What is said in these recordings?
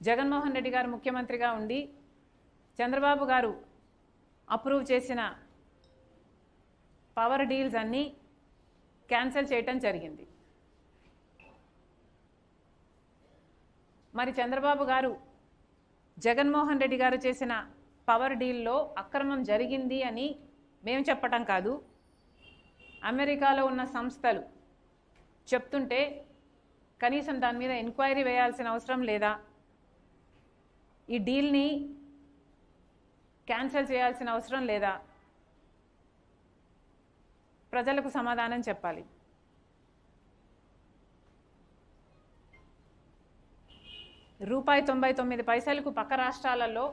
జగన్మోహన్ రెడ్డి గారు ముఖ్యమంత్రిగా ఉండి చంద్రబాబు గారు అప్రూవ్ చేసిన పవర్ డీల్స్ అన్నీ క్యాన్సిల్ చేయటం జరిగింది. మరి చంద్రబాబు గారు జగన్మోహన్ రెడ్డి గారు చేసిన పవర్ డీల్లో అక్రమం జరిగింది అని మేము చెప్పటం కాదు, అమెరికాలో ఉన్న సంస్థలు చెప్తుంటే కనీసం దాని మీద ఎంక్వైరీ వేయాల్సిన అవసరం లేదా? ఈ డీల్ని క్యాన్సిల్ చేయాల్సిన అవసరం లేదా? ప్రజలకు సమాధానం చెప్పాలి. ₹99 పక్క రాష్ట్రాలలో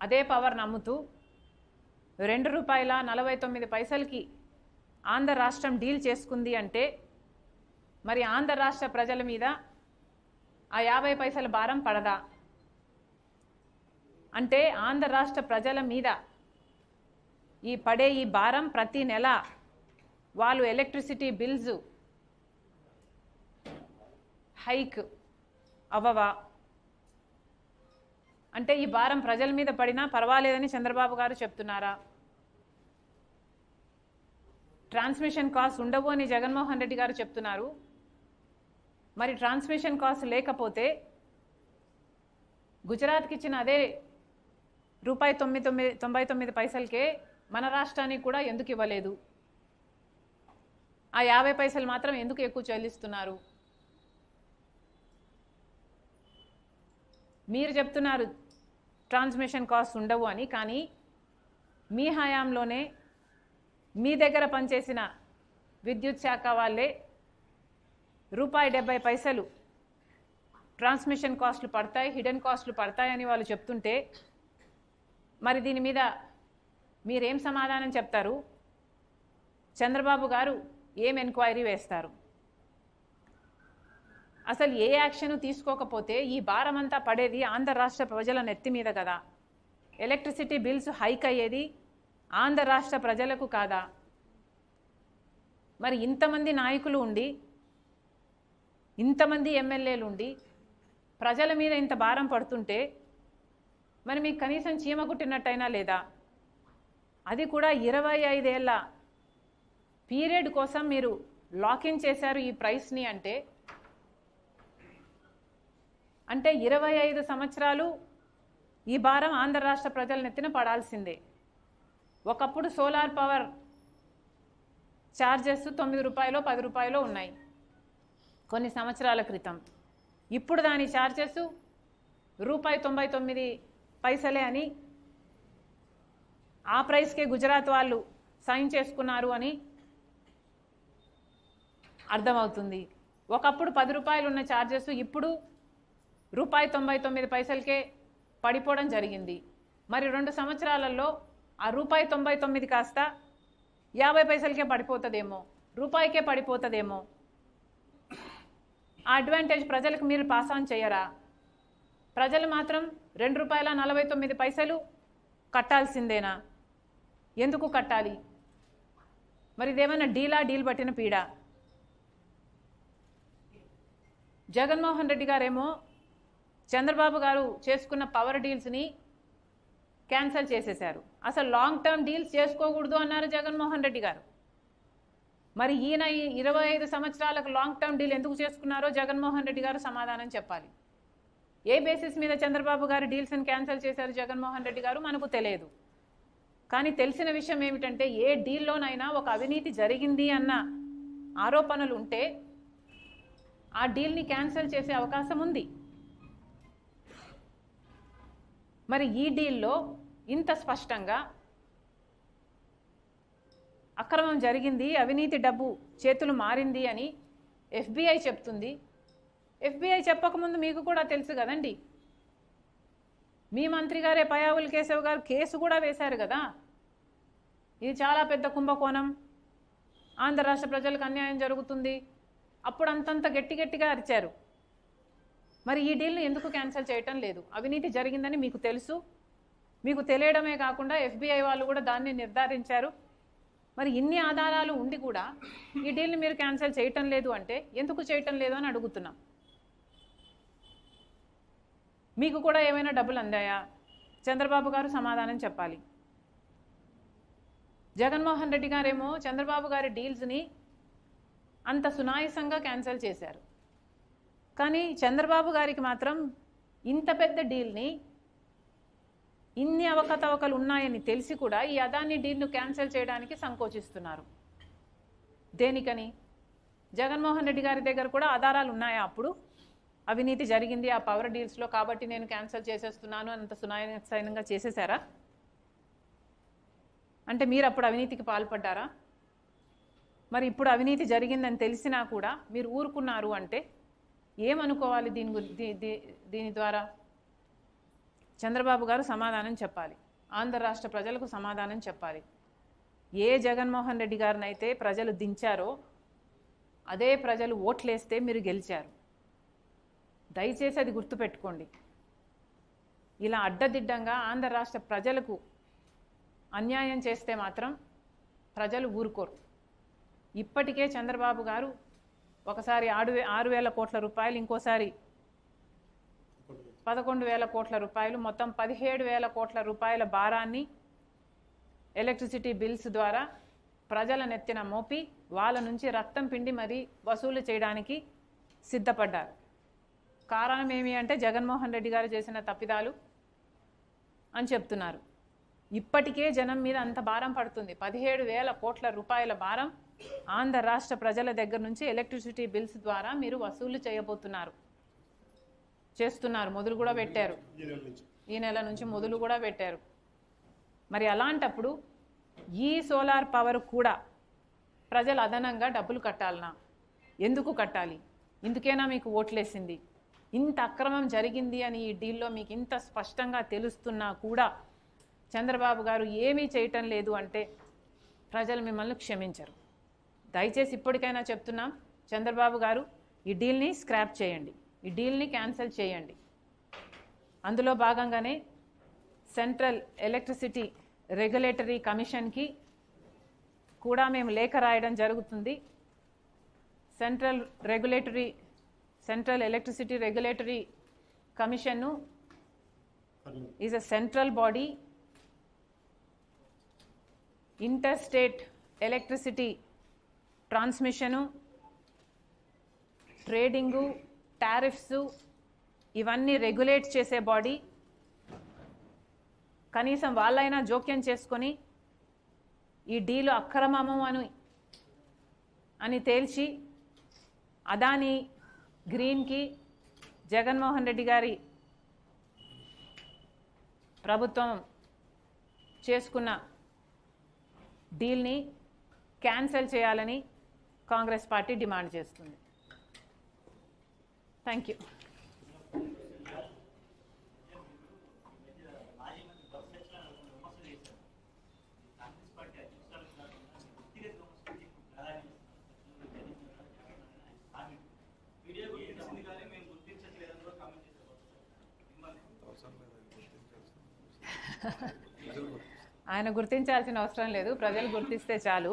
అదే పవర్ నమ్ముతూ ₹2.49 ఆంధ్ర రాష్ట్రం డీల్ చేసుకుంది అంటే మరి ఆంధ్ర రాష్ట్ర ప్రజల మీద ఆ 50 పైసల భారం పడదా? అంటే ఆంధ్ర రాష్ట్ర ప్రజల మీద ఈ భారం ప్రతి నెల వాళ్ళు ఎలక్ట్రిసిటీ బిల్స్ హైక్ అవ్వవా? అంటే ఈ భారం ప్రజల మీద పడినా పర్వాలేదని చంద్రబాబు గారు చెప్తున్నారా? ట్రాన్స్మిషన్ కాస్ట్ ఉండవు అని జగన్మోహన్ రెడ్డి గారు చెప్తున్నారు. మరి ట్రాన్స్మిషన్ కాస్ట్ లేకపోతే గుజరాత్కి ఇచ్చిన అదే ₹99 మన రాష్ట్రానికి కూడా ఎందుకు ఇవ్వలేదు? ఆ 50 పైసలు మాత్రం ఎందుకు ఎక్కువ చెల్లిస్తున్నారు? మీరు చెప్తున్నారు ట్రాన్స్మిషన్ కాస్ట్ ఉండవు అని, కానీ మీ హయాంలోనే మీ దగ్గర పనిచేసిన విద్యుత్ శాఖ వాళ్ళే ₹70 ట్రాన్స్మిషన్ కాస్ట్లు పడతాయి, హిడెన్ కాస్ట్లు పడతాయని వాళ్ళు చెప్తుంటే మరి దీని మీద మీరేం సమాధానం చెప్తారు? చంద్రబాబు గారు ఏం ఎంక్వైరీ వేస్తారు? అసలు ఏ యాక్షన్ తీసుకోకపోతే ఈ భారం అంతా పడేది ఆంధ్ర రాష్ట్ర ప్రజల నెత్తి మీద కదా. ఎలక్ట్రిసిటీ బిల్స్ హైక్ అయ్యేది ఆంధ్ర రాష్ట్ర ప్రజలకు కాదా? మరి ఇంతమంది నాయకులు ఉండి, ఇంతమంది ఎమ్మెల్యేలు ఉండి ప్రజల మీద ఇంత భారం పడుతుంటే మరి మీకు కనీసం చీమ కుట్టినట్టయినా లేదా? అది కూడా 25 ఏళ్ల పీరియడ్ కోసం మీరు లాకిన్ చేశారు ఈ ప్రైస్ని. అంటే 25 సంవత్సరాలు ఈ భారం ఆంధ్ర రాష్ట్ర ప్రజల నెత్తిన పడాల్సిందే. ఒకప్పుడు సోలార్ పవర్ ఛార్జెస్ ₹9 ₹10 ఉన్నాయి కొన్ని సంవత్సరాల క్రితం. ఇప్పుడు దాని ఛార్జెస్ ₹99 అని ఆ ప్రైస్కే గుజరాత్ వాళ్ళు సైన్ చేసుకున్నారు అని అర్థమవుతుంది. ఒకప్పుడు ₹10 ఉన్న ఛార్జెస్ ఇప్పుడు ₹99 పడిపోవడం జరిగింది. మరి 2 సంవత్సరాలలో ఆ ₹99 కాస్త 50 పైసలకే పడిపోతుందేమో, రూపాయికే పడిపోతుందేమో. ఆ అడ్వాంటేజ్ ప్రజలకు మీరు పాస్ ఆన్ చేయరా? ప్రజలు మాత్రం ₹2.49 కట్టాల్సిందేనా? ఎందుకు కట్టాలి? మరి ఇదేమైనా డీల్ పట్టిన పీడ? జగన్మోహన్ రెడ్డి గారేమో చంద్రబాబు గారు చేసుకున్న పవర్ డీల్స్ని క్యాన్సిల్ చేసేశారు. అసలు లాంగ్ టర్మ్ డీల్స్ చేసుకోకూడదు అన్నారు జగన్మోహన్ రెడ్డి గారు. మరి ఈయన 25 సంవత్సరాలకు లాంగ్ టర్మ్ డీల్ ఎందుకు చేసుకున్నారో జగన్మోహన్ రెడ్డి గారు సమాధానం చెప్పాలి. ఏ బేసిస్ మీద చంద్రబాబు గారు డీల్స్ని క్యాన్సిల్ చేశారు జగన్మోహన్ రెడ్డి గారు మనకు తెలియదు. కానీ తెలిసిన విషయం ఏమిటంటే ఏ డీల్లోనైనా ఒక అవినీతి జరిగింది అన్న ఆరోపణలు ఉంటే ఆ డీల్ని క్యాన్సిల్ చేసే అవకాశం ఉంది. మరి ఈ డీల్లో ఇంత స్పష్టంగా అక్రమం జరిగింది, అవినీతి డబ్బు చేతులు మారింది అని FBI చెప్తుంది. FBI చెప్పకముందు మీకు కూడా తెలుసు కదండి. మీ మంత్రి గారే పయ్యావుల కేశవ్ గారు కేసు కూడా వేశారు కదా. ఇది చాలా పెద్ద కుంభకోణం, ఆంధ్ర రాష్ట్ర ప్రజలకు అన్యాయం జరుగుతుంది, అప్పుడు అంతంత గట్టిగా అరిచారు. మరి ఈ డీల్ని ఎందుకు క్యాన్సిల్ చేయటం లేదు? అవినీతి జరిగిందని మీకు తెలుసు. మీకు తెలియడమే కాకుండా FBI వాళ్ళు కూడా దాన్ని నిర్ధారించారు. మరి ఇన్ని ఆధారాలు ఉండి కూడా ఈ డీల్ని మీరు క్యాన్సిల్ చేయటం లేదు అంటే ఎందుకు చేయటం లేదు అని అడుగుతున్నాం. మీకు కూడా ఏమైనా డబ్బులు అందాయా? చంద్రబాబు గారు సమాధానం చెప్పాలి. జగన్మోహన్ రెడ్డి గారేమో చంద్రబాబు గారి డీల్స్ని అంత సునాయాసంగా క్యాన్సిల్ చేశారు. కానీ చంద్రబాబు గారికి మాత్రం ఇంత పెద్ద డీల్ని, ఇన్ని అవకతవకలు ఉన్నాయని తెలిసి కూడా ఈ అదాని డీల్ను క్యాన్సిల్ చేయడానికి సంకోచిస్తున్నారు. దేనికని? జగన్మోహన్ రెడ్డి గారి దగ్గర కూడా ఆధారాలు ఉన్నాయా? అప్పుడు అవినీతి జరిగింది ఆ పవర్ డీల్స్లో, కాబట్టి నేను క్యాన్సిల్ చేసేస్తున్నాను అంత సునాయాసంగా చేసేసారా? అంటే మీరు అప్పుడు అవినీతికి పాల్పడ్డారా? మరి ఇప్పుడు అవినీతి జరిగిందని తెలిసినా కూడా మీరు ఊరుకున్నారు అంటే ఏమనుకోవాలి? దీని ద్వారా చంద్రబాబు గారు సమాధానం చెప్పాలి. ఆంధ్ర రాష్ట్ర ప్రజలకు సమాధానం చెప్పాలి. ఏ జగన్మోహన్ రెడ్డి గారినైతే ప్రజలు దించారో అదే ప్రజలు ఓట్లేస్తే మీరు గెలిచారు. దయచేసి అది గుర్తుపెట్టుకోండి. ఇలా అడ్డదిడ్డంగా ఆంధ్ర రాష్ట్ర ప్రజలకు అన్యాయం చేస్తే మాత్రం ప్రజలు ఊరుకోరు. ఇప్పటికే చంద్రబాబు గారు ఒకసారి 6,000 కోట్ల రూపాయలు, ఇంకోసారి 11,000 కోట్ల రూపాయలు, మొత్తం 17,000 కోట్ల రూపాయల భారాన్ని ఎలక్ట్రిసిటీ బిల్స్ ద్వారా ప్రజల నెత్తిన మోపి వాళ్ళ నుంచి రక్తం పిండి మరీ వసూలు చేయడానికి సిద్ధపడ్డారు. కారణం ఏమి అంటే జగన్మోహన్ రెడ్డి గారు చేసిన తప్పిదాలు అని చెప్తున్నారు. ఇప్పటికే జనం మీద అంత భారం పడుతుంది. 17,000 కోట్ల రూపాయల భారం ఆంధ్ర రాష్ట్ర ప్రజల దగ్గర నుంచి ఎలక్ట్రిసిటీ బిల్స్ ద్వారా మీరు వసూలు చేస్తున్నారు. మొదలు కూడా పెట్టారు. ఈ నెల నుంచి మొదలు కూడా పెట్టారు. మరి అలాంటప్పుడు ఈ సోలార్ పవర్ కూడా ప్రజలు అదనంగా డబ్బులు కట్టాలనా? ఎందుకు కట్టాలి? ఇందుకేనా మీకు ఓట్లేసింది? ఇంత అక్రమం జరిగింది అని ఈ డీల్లో మీకు ఇంత స్పష్టంగా తెలుస్తున్నా కూడా చంద్రబాబు గారు ఏమీ చేయటం లేదు అంటే ప్రజలు మిమ్మల్ని క్షమించరు. దయచేసి ఇప్పటికైనా చెప్తున్నాం, చంద్రబాబు గారు ఈ డీల్ని స్క్రాప్ చేయండి, ఈ డీల్ని క్యాన్సిల్ చేయండి. అందులో భాగంగానే సెంట్రల్ ఎలక్ట్రిసిటీ రెగ్యులేటరీ కమిషన్కి కూడా మేము లేఖ రాయడం జరుగుతుంది. సెంట్రల్ ఎలక్ట్రిసిటీ రెగ్యులేటరీ కమిషన్ను is a central body. Interstate electricity transmission, trading, tariffs ఇవన్నీ రెగ్యులేట్ చేసే బాడీ. కనీసం వాళ్ళైనా జోక్యం చేసుకొని ఈ డీలు అక్రమము అని తేల్చి అదాని గ్రీన్కి జగన్మోహన్ రెడ్డి గారి ప్రభుత్వం చేసుకున్న డీల్ని క్యాన్సిల్ చేయాలని కాంగ్రెస్ పార్టీ డిమాండ్ చేస్తుంది. Thank you. ఆయన గుర్తించాల్సిన అవసరం లేదు, ప్రజలు గుర్తిస్తే చాలు.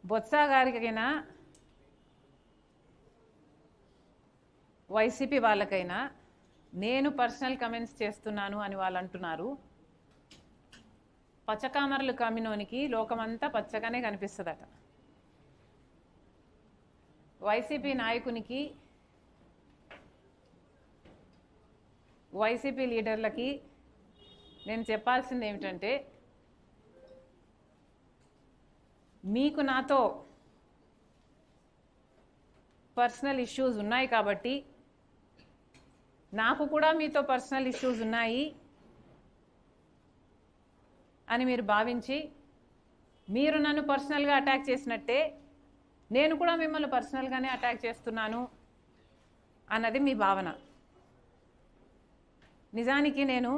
బొత్స గారికైనా వైసీపీ వాళ్ళకైనా నేను పర్సనల్ కమెంట్స్ చేస్తున్నాను అని వాళ్ళు అంటున్నారు. పచ్చకామర్లు కమ్మినోనికి లోకమంతా పచ్చగానే కనిపిస్తుందట. వైసీపీ నాయకునికి, వైసీపీ లీడర్లకి నేను చెప్పాల్సింది ఏమిటంటే, మీకు నాతో పర్సనల్ ఇష్యూస్ ఉన్నాయి కాబట్టి, నాకు కూడా మీతో పర్సనల్ ఇష్యూస్ ఉన్నాయి అని మీరు భావించి మీరు నన్ను పర్సనల్గా అటాక్ చేసినట్టే నేను కూడా మిమ్మల్ని పర్సనల్గానే అటాక్ చేస్తున్నాను అన్నది మీ భావన. నిజానికి నేను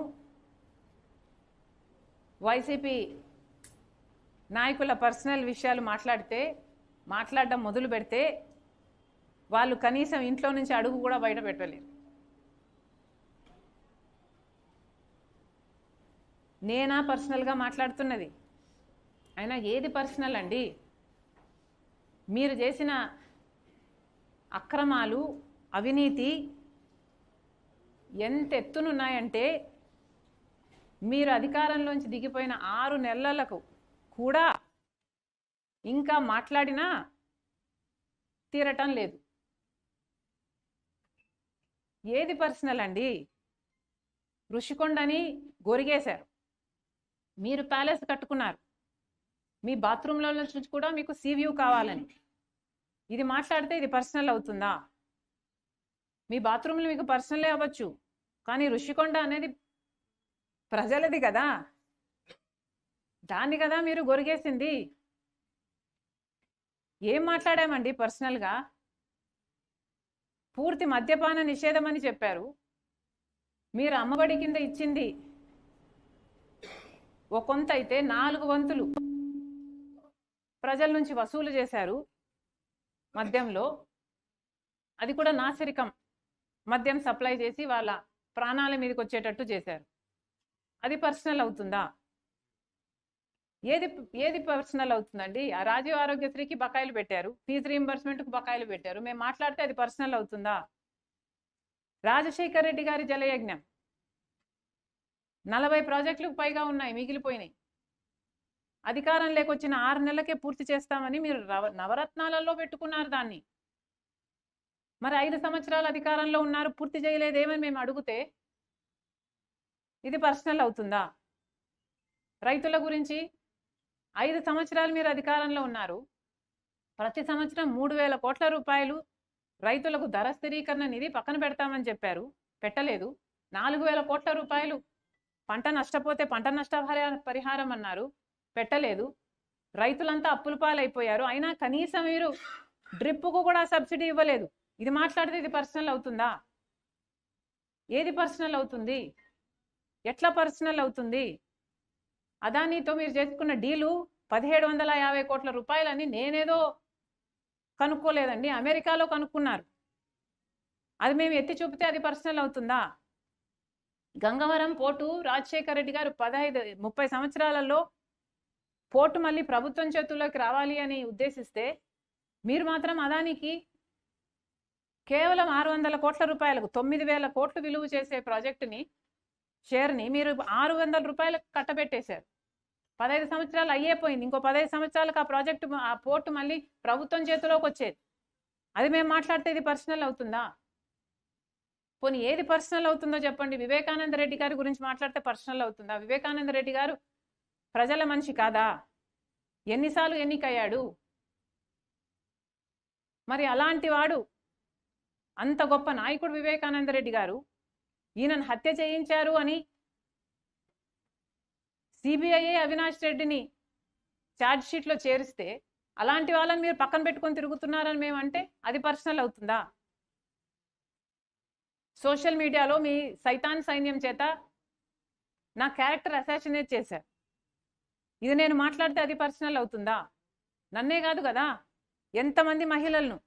వైసీపీ నాయకుల పర్సనల్ విషయాలు మాట్లాడడం మొదలు పెడితే వాళ్ళు కనీసం ఇంట్లో నుంచి అడుగు కూడా బయట పెట్టలేరు. నేనా పర్సనల్గా మాట్లాడుతున్నది? అయినా ఏది పర్సనల్ అండి? మీరు చేసిన అక్రమాలు, అవినీతి ఎంత ఎత్తునున్నాయంటే మీరు అధికారంలోంచి దిగిపోయిన 6 నెలలకు కూడా ఇంకా మాట్లాడినా తీరటం లేదు. ఏది పర్సనల్ అండి? ఋషికొండని గొరిగేశారు, మీరు ప్యాలెస్ కట్టుకున్నారు, మీ బాత్రూంలో నుంచి కూడా మీకు సీ వ్యూ కావాలని. ఇది మాట్లాడితే ఇది పర్సనల్ అవుతుందా? మీ బాత్రూంలో మీకు పర్సనలే అవ్వచ్చు, కానీ ఋషికొండ అనేది ప్రజలది కదా, దాన్ని కదా మీరు గొరిగేసింది. ఏం మాట్లాడామండి పర్సనల్గా? పూర్తి మద్యపాన నిషేధం అని చెప్పారు. మీరు అమ్మబడి కింద ఇచ్చింది ఒక కొంత అయితే 4 వంతులు ప్రజల నుంచి వసూలు చేశారు మద్యంలో. అది కూడా నాసిరకం మద్యం సప్లై చేసి వాళ్ళ ప్రాణాల మీదకి వచ్చేటట్టు చేశారు. అది పర్సనల్ అవుతుందా? ఏది పర్సనల్ అవుతుందండి? ఆ రాజీవ్ ఆరోగ్యశ్రీకి బకాయిలు పెట్టారు, ఫీజు రీయింబర్స్మెంట్కి బకాయిలు పెట్టారు, మేము మాట్లాడితే అది పర్సనల్ అవుతుందా? రాజశేఖర్ రెడ్డి గారి జలయజ్ఞం 40 ప్రాజెక్టులకు పైగా ఉన్నాయి, మిగిలిపోయినాయి. అధికారం లేకొచ్చిన 6 నెలలకే పూర్తి చేస్తామని మీరు నవరత్నాలలో పెట్టుకున్నారు దాన్ని. మరి 5 సంవత్సరాల అధికారంలో ఉన్నారు, పూర్తి చేయలేదేమని మేము అడిగితే ఇది పర్సనల్ అవుతుందా? రైతుల గురించి 5 సంవత్సరాలు మీరు అధికారంలో ఉన్నారు, ప్రతి సంవత్సరం 3,000 కోట్ల రూపాయలు రైతులకు ధర స్థిరీకరణ నిధి పక్కన పెడతామని చెప్పారు, పెట్టలేదు. 4,000 కోట్ల రూపాయలు పంట నష్టపోతే పంట నష్ట పరిహారం అన్నారు, పెట్టలేదు. రైతులంతా అప్పుల పాలైపోయారు, అయినా కనీసం మీరు డ్రిప్పుకు కూడా సబ్సిడీ ఇవ్వలేదు. ఇది మాట్లాడితే ఇది పర్సనల్ అవుతుందా? ఏది పర్సనల్ అవుతుంది? ఎట్లా పర్సనల్ అవుతుంది? అదానీతో మీరు చేసుకున్న డీలు 1,750 కోట్ల రూపాయలని నేనేదో కనుక్కోలేదండి, అమెరికాలో కనుక్కున్నారు. అది మేము ఎత్తి చూపితే అది పర్సనల్ అవుతుందా? గంగవరం పోర్టు రాజశేఖర్ రెడ్డి గారు 30 సంవత్సరాలలో పోర్టు మళ్ళీ ప్రభుత్వం చేతుల్లోకి రావాలి అని ఉద్దేశిస్తే మీరు మాత్రం అదానికి కేవలం 600 కోట్ల రూపాయలకు 9,000 కోట్లు విలువ చేసే ప్రాజెక్టుని షేర్ని మీరు 600 రూపాయలకు కట్టబెట్టేశారు. 15 సంవత్సరాలు అయ్యేపోయింది, ఇంకో 15 సంవత్సరాలకు ఆ ప్రాజెక్టు ఆ పోర్టు మళ్ళీ ప్రభుత్వం చేతిలోకి వచ్చేది. అది మేము మాట్లాడితే ఇది పర్సనల్ అవుతుందా? పోనీ ఏది పర్సనల్ అవుతుందో చెప్పండి. వివేకానంద రెడ్డి గారి గురించి మాట్లాడితే పర్సనల్ అవుతుందా? వివేకానంద రెడ్డి గారు ప్రజల మనిషి కాదా? ఎన్నిసార్లు ఎన్నికయ్యాడు? మరి అలాంటి వాడు, అంత గొప్ప నాయకుడు వివేకానంద రెడ్డి గారు, ఈయనను హత్య చేయించారు అని సిబిఐ అవినాష్ రెడ్డిని ఛార్జ్ షీట్లో చేరిస్తే అలాంటి వాళ్ళని మీరు పక్కన పెట్టుకొని తిరుగుతున్నారని మేము అంటే అది పర్సనల్ అవుతుందా? సోషల్ మీడియాలో మీ సైతాన్ సైన్యం చేత నా క్యారెక్టర్ అసాసినేట్ చేశారు, ఇది నేను మాట్లాడితే అది పర్సనల్ అవుతుందా? నన్నే కాదు కదా, ఎంతమంది మహిళలను,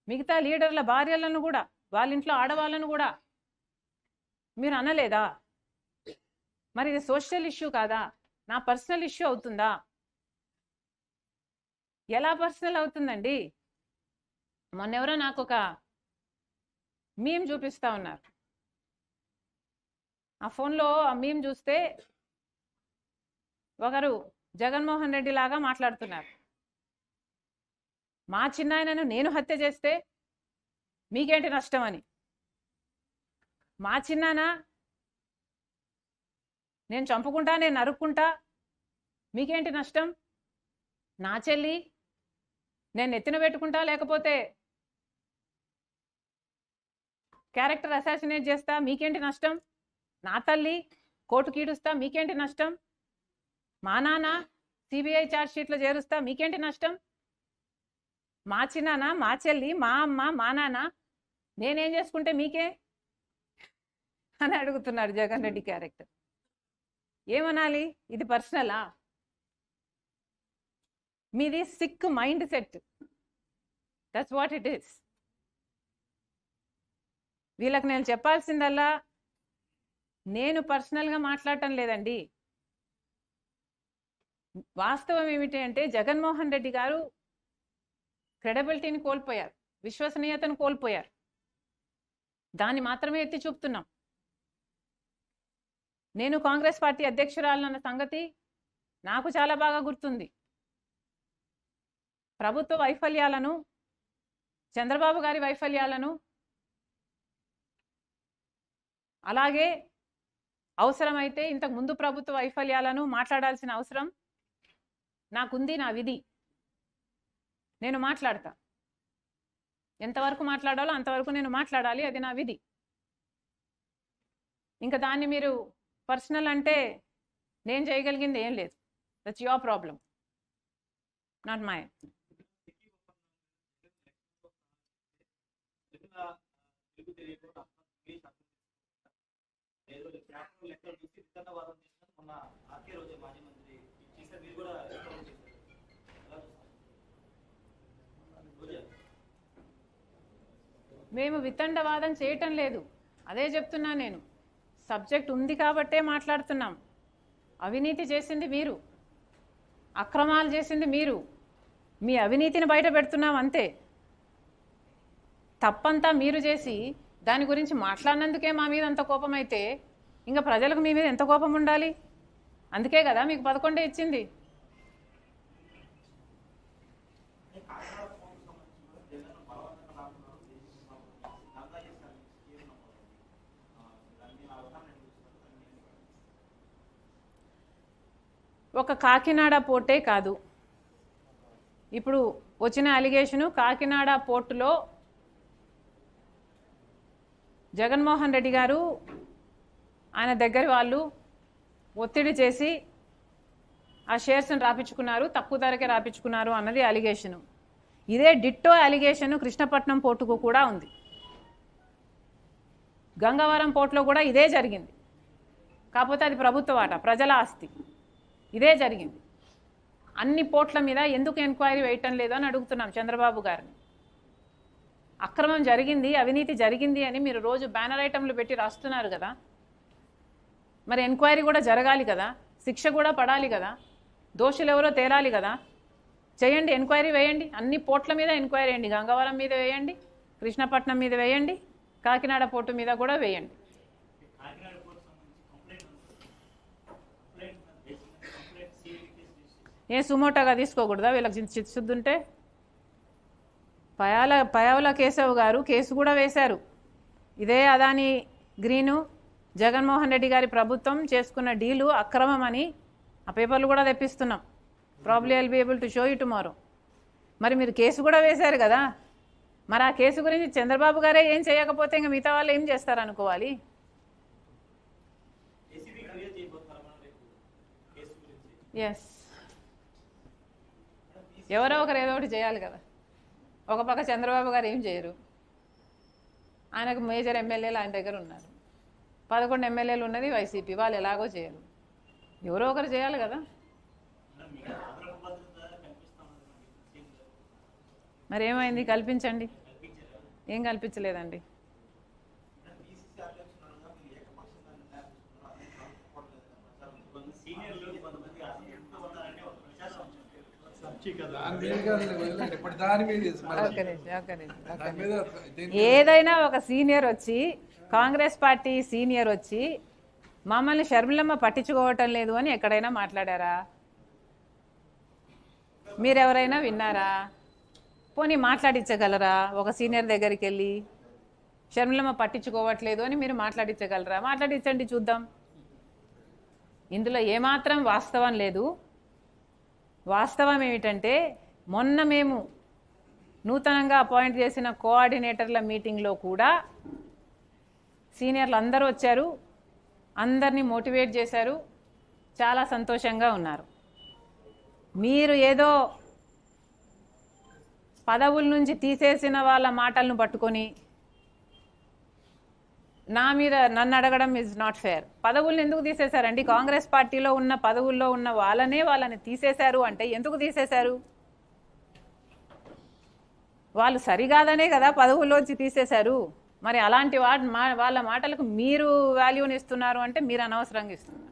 మిగతా లీడర్ల భార్యలను కూడా, వాళ్ళ ఇంట్లో ఆడవాళ్ళను కూడా మీరు అనలేదా? మరి ఇది సోషల్ ఇష్యూ కాదా? నా పర్సనల్ ఇష్యూ అవుతుందా? ఎలా పర్సనల్ అవుతుందండి? మొన్నెవరో నాకు ఒక మీమ్ చూపిస్తా ఉన్నారు, ఆ ఫోన్లో ఆ మీమ్ చూస్తే ఒకరు జగన్మోహన్ రెడ్డి లాగా మాట్లాడుతున్నారు. మా చిన్నాయనను నేను హత్య చేస్తే మీకేంటి నష్టం అని. మా చిన్నాన నేను చంపుకుంటా, నేను నరుక్కుంటా, మీకేంటి నష్టం? నా చెల్లి నేను నెత్తిన పెట్టుకుంటా, లేకపోతే క్యారెక్టర్ అసాసినేట్ చేస్తా, మీకేంటి నష్టం? నా తల్లి కోర్టుకి ఈడుస్తా, మీకేంటి నష్టం? మా నాన్న సిబిఐ ఛార్జ్ షీట్లో చేరుస్తా, మీకేంటి నష్టం? మా చిన్నాన్న, మా చెల్లి, మా అమ్మ, మా నాన్న నేనేం చేసుకుంటే మీకే అని అడుగుతున్నారు జగన్ రెడ్డి క్యారెక్టర్. ఏమనాలి? ఇది పర్సనలా? మీది sick mindset, that's what it is. వీళ్ళకి నేను చెప్పాల్సిందల్లా, నేను పర్సనల్గా మాట్లాడటం లేదండి. వాస్తవం ఏమిటి అంటే జగన్మోహన్ రెడ్డి గారు క్రెడిబిలిటీని కోల్పోయారు, విశ్వసనీయతను కోల్పోయారు. దాన్ని మాత్రమే ఎత్తి చూపుతున్నాం. నేను కాంగ్రెస్ పార్టీ అధ్యక్షురాలన్న సంగతి నాకు చాలా బాగా గుర్తుంది. ప్రభుత్వ వైఫల్యాలను, చంద్రబాబు గారి వైఫల్యాలను, అలాగే అవసరమైతే ఇంతకు ముందు ప్రభుత్వ వైఫల్యాలను మాట్లాడాల్సిన అవసరం నాకుంది. నా విధి. నేను మాట్లాడతా. ఎంతవరకు మాట్లాడాలో అంతవరకు నేను మాట్లాడాలి. అది నా విధి. ఇంకా దాన్ని మీరు పర్సనల్ అంటే నేను చేయగలిగింది ఏం లేదు. That's your problem, not mine. మేము వితండవాదం చేయటం లేదు, అదే చెప్తున్నా నేను. సబ్జెక్ట్ ఉంది కాబట్టే మాట్లాడుతున్నాం. అవినీతి చేసింది మీరు, అక్రమాలు చేసింది మీరు, మీ అవినీతిని బయట పెడుతున్నాం అంతే. తప్పంతా మీరు చేసి దాని గురించి మాట్లాడినందుకే మా మీద అంత కోపం అయితే ఇంకా ప్రజలకు మీ మీద ఎంత కోపం ఉండాలి? అందుకే కదా మీకు 11 ఇచ్చింది. ఒక కాకినాడ పోర్టే కాదు, ఇప్పుడు వచ్చిన అలిగేషను కాకినాడ పోర్టులో జగన్మోహన్ రెడ్డి గారు ఆయన దగ్గర వాళ్ళు ఒత్తిడి చేసి ఆ షేర్స్ని రాపించుకున్నారు, తక్కువ ధరకే రాపించుకున్నారు అన్నది అలిగేషను. ఇదే డిట్టో అలిగేషను కృష్ణపట్నం పోర్టుకు కూడా ఉంది. గంగవరం పోర్టులో కూడా ఇదే జరిగింది. కాకపోతే అది ప్రభుత్వ వాటా, ప్రజల ఆస్తి. ఇదే జరిగింది. అన్ని పోర్ట్ల మీద ఎందుకు ఎంక్వైరీ వేయటం లేదు అని అడుగుతున్నాం చంద్రబాబు గారిని. అక్రమం జరిగింది, అవినీతి జరిగింది అని మీరు రోజు బ్యానర్ ఐటంలు పెట్టి రాస్తున్నారు కదా, మరి ఎంక్వైరీ కూడా జరగాలి కదా, శిక్ష కూడా పడాలి కదా, దోషులు ఎవరో తేలాలి కదా. చేయండి, ఎంక్వైరీ వేయండి. అన్ని పోర్ట్ల మీద ఎంక్వైరీ వేయండి. గంగవరం మీద వేయండి, కృష్ణపట్నం మీద వేయండి, కాకినాడ పోర్టు మీద కూడా వేయండి. ఏ సుమోటోగా తీసుకోకూడదా వీళ్ళకి చిత్శుద్ధి ఉంటే? పయావుల కేశవ్ గారు కేసు కూడా వేశారు. ఇదే అదాని గ్రీను జగన్మోహన్ రెడ్డి గారి ప్రభుత్వం చేసుకున్న డీలు అక్రమం అని ఆ పేపర్లు కూడా తెప్పిస్తున్నాం. Probably I'll be able to show you tomorrow. మరి మీరు కేసు కూడా వేశారు కదా, మరి ఆ కేసు గురించి చంద్రబాబు గారే ఏం చేయకపోతే ఇంకా మిగతా వాళ్ళు ఏం చేస్తారు అనుకోవాలి? ఎస్, ఎవరో ఒకరు ఏదో ఒకటి చేయాలి కదా. ఒక పక్క చంద్రబాబు గారు ఏం చేయరు, ఆయనకు మేజర్ ఎమ్మెల్యేలు ఆయన దగ్గర ఉన్నారు. 11 ఎమ్మెల్యేలు ఉన్నది వైసీపీ, వాళ్ళు ఎలాగో చేయరు. ఎవరో ఒకరు చేయాలి కదా. మరి ఏమైంది? కల్పించండి. ఏం కల్పించలేదండి. ఏదైనా ఒక సీనియర్ వచ్చి, కాంగ్రెస్ పార్టీ సీనియర్ వచ్చి మమ్మల్ని షర్మిలమ్మ పట్టించుకోవటం లేదు అని ఎక్కడైనా మాట్లాడారా? మీరెవరైనా విన్నారా? పోనీ మాట్లాడించగలరా? ఒక సీనియర్ దగ్గరికి వెళ్ళి షర్మిలమ్మ పట్టించుకోవట్లేదు అని మీరు మాట్లాడించగలరా? మాట్లాడించండి, చూద్దాం. ఇందులో ఏమాత్రం వాస్తవం లేదు. వాస్తవం ఏమిటంటే, మొన్న మేము నూతనంగా అపాయింట్ చేసిన కోఆర్డినేటర్ల మీటింగ్లో కూడా సీనియర్లు అందరూ వచ్చారు, అందరినీ మోటివేట్ చేశారు, చాలా సంతోషంగా ఉన్నారు. మీరు ఏదో పదవుల నుంచి తీసేసిన వాళ్ళ మాటలను పట్టుకొని నా మీద నన్ను అడగడం ఈజ్ నాట్ ఫేర్. పదవులను ఎందుకు తీసేశారండి? కాంగ్రెస్ పార్టీలో ఉన్న పదవుల్లో ఉన్న వాళ్ళని తీసేశారు అంటే ఎందుకు తీసేశారు? వాళ్ళు సరికాదనే కదా పదవుల్లోంచి తీసేశారు. మరి అలాంటి వాళ్ళ మాటలకు మీరు వాల్యూని ఇస్తున్నారు అంటే మీరు అనవసరంగా ఇస్తున్నారు.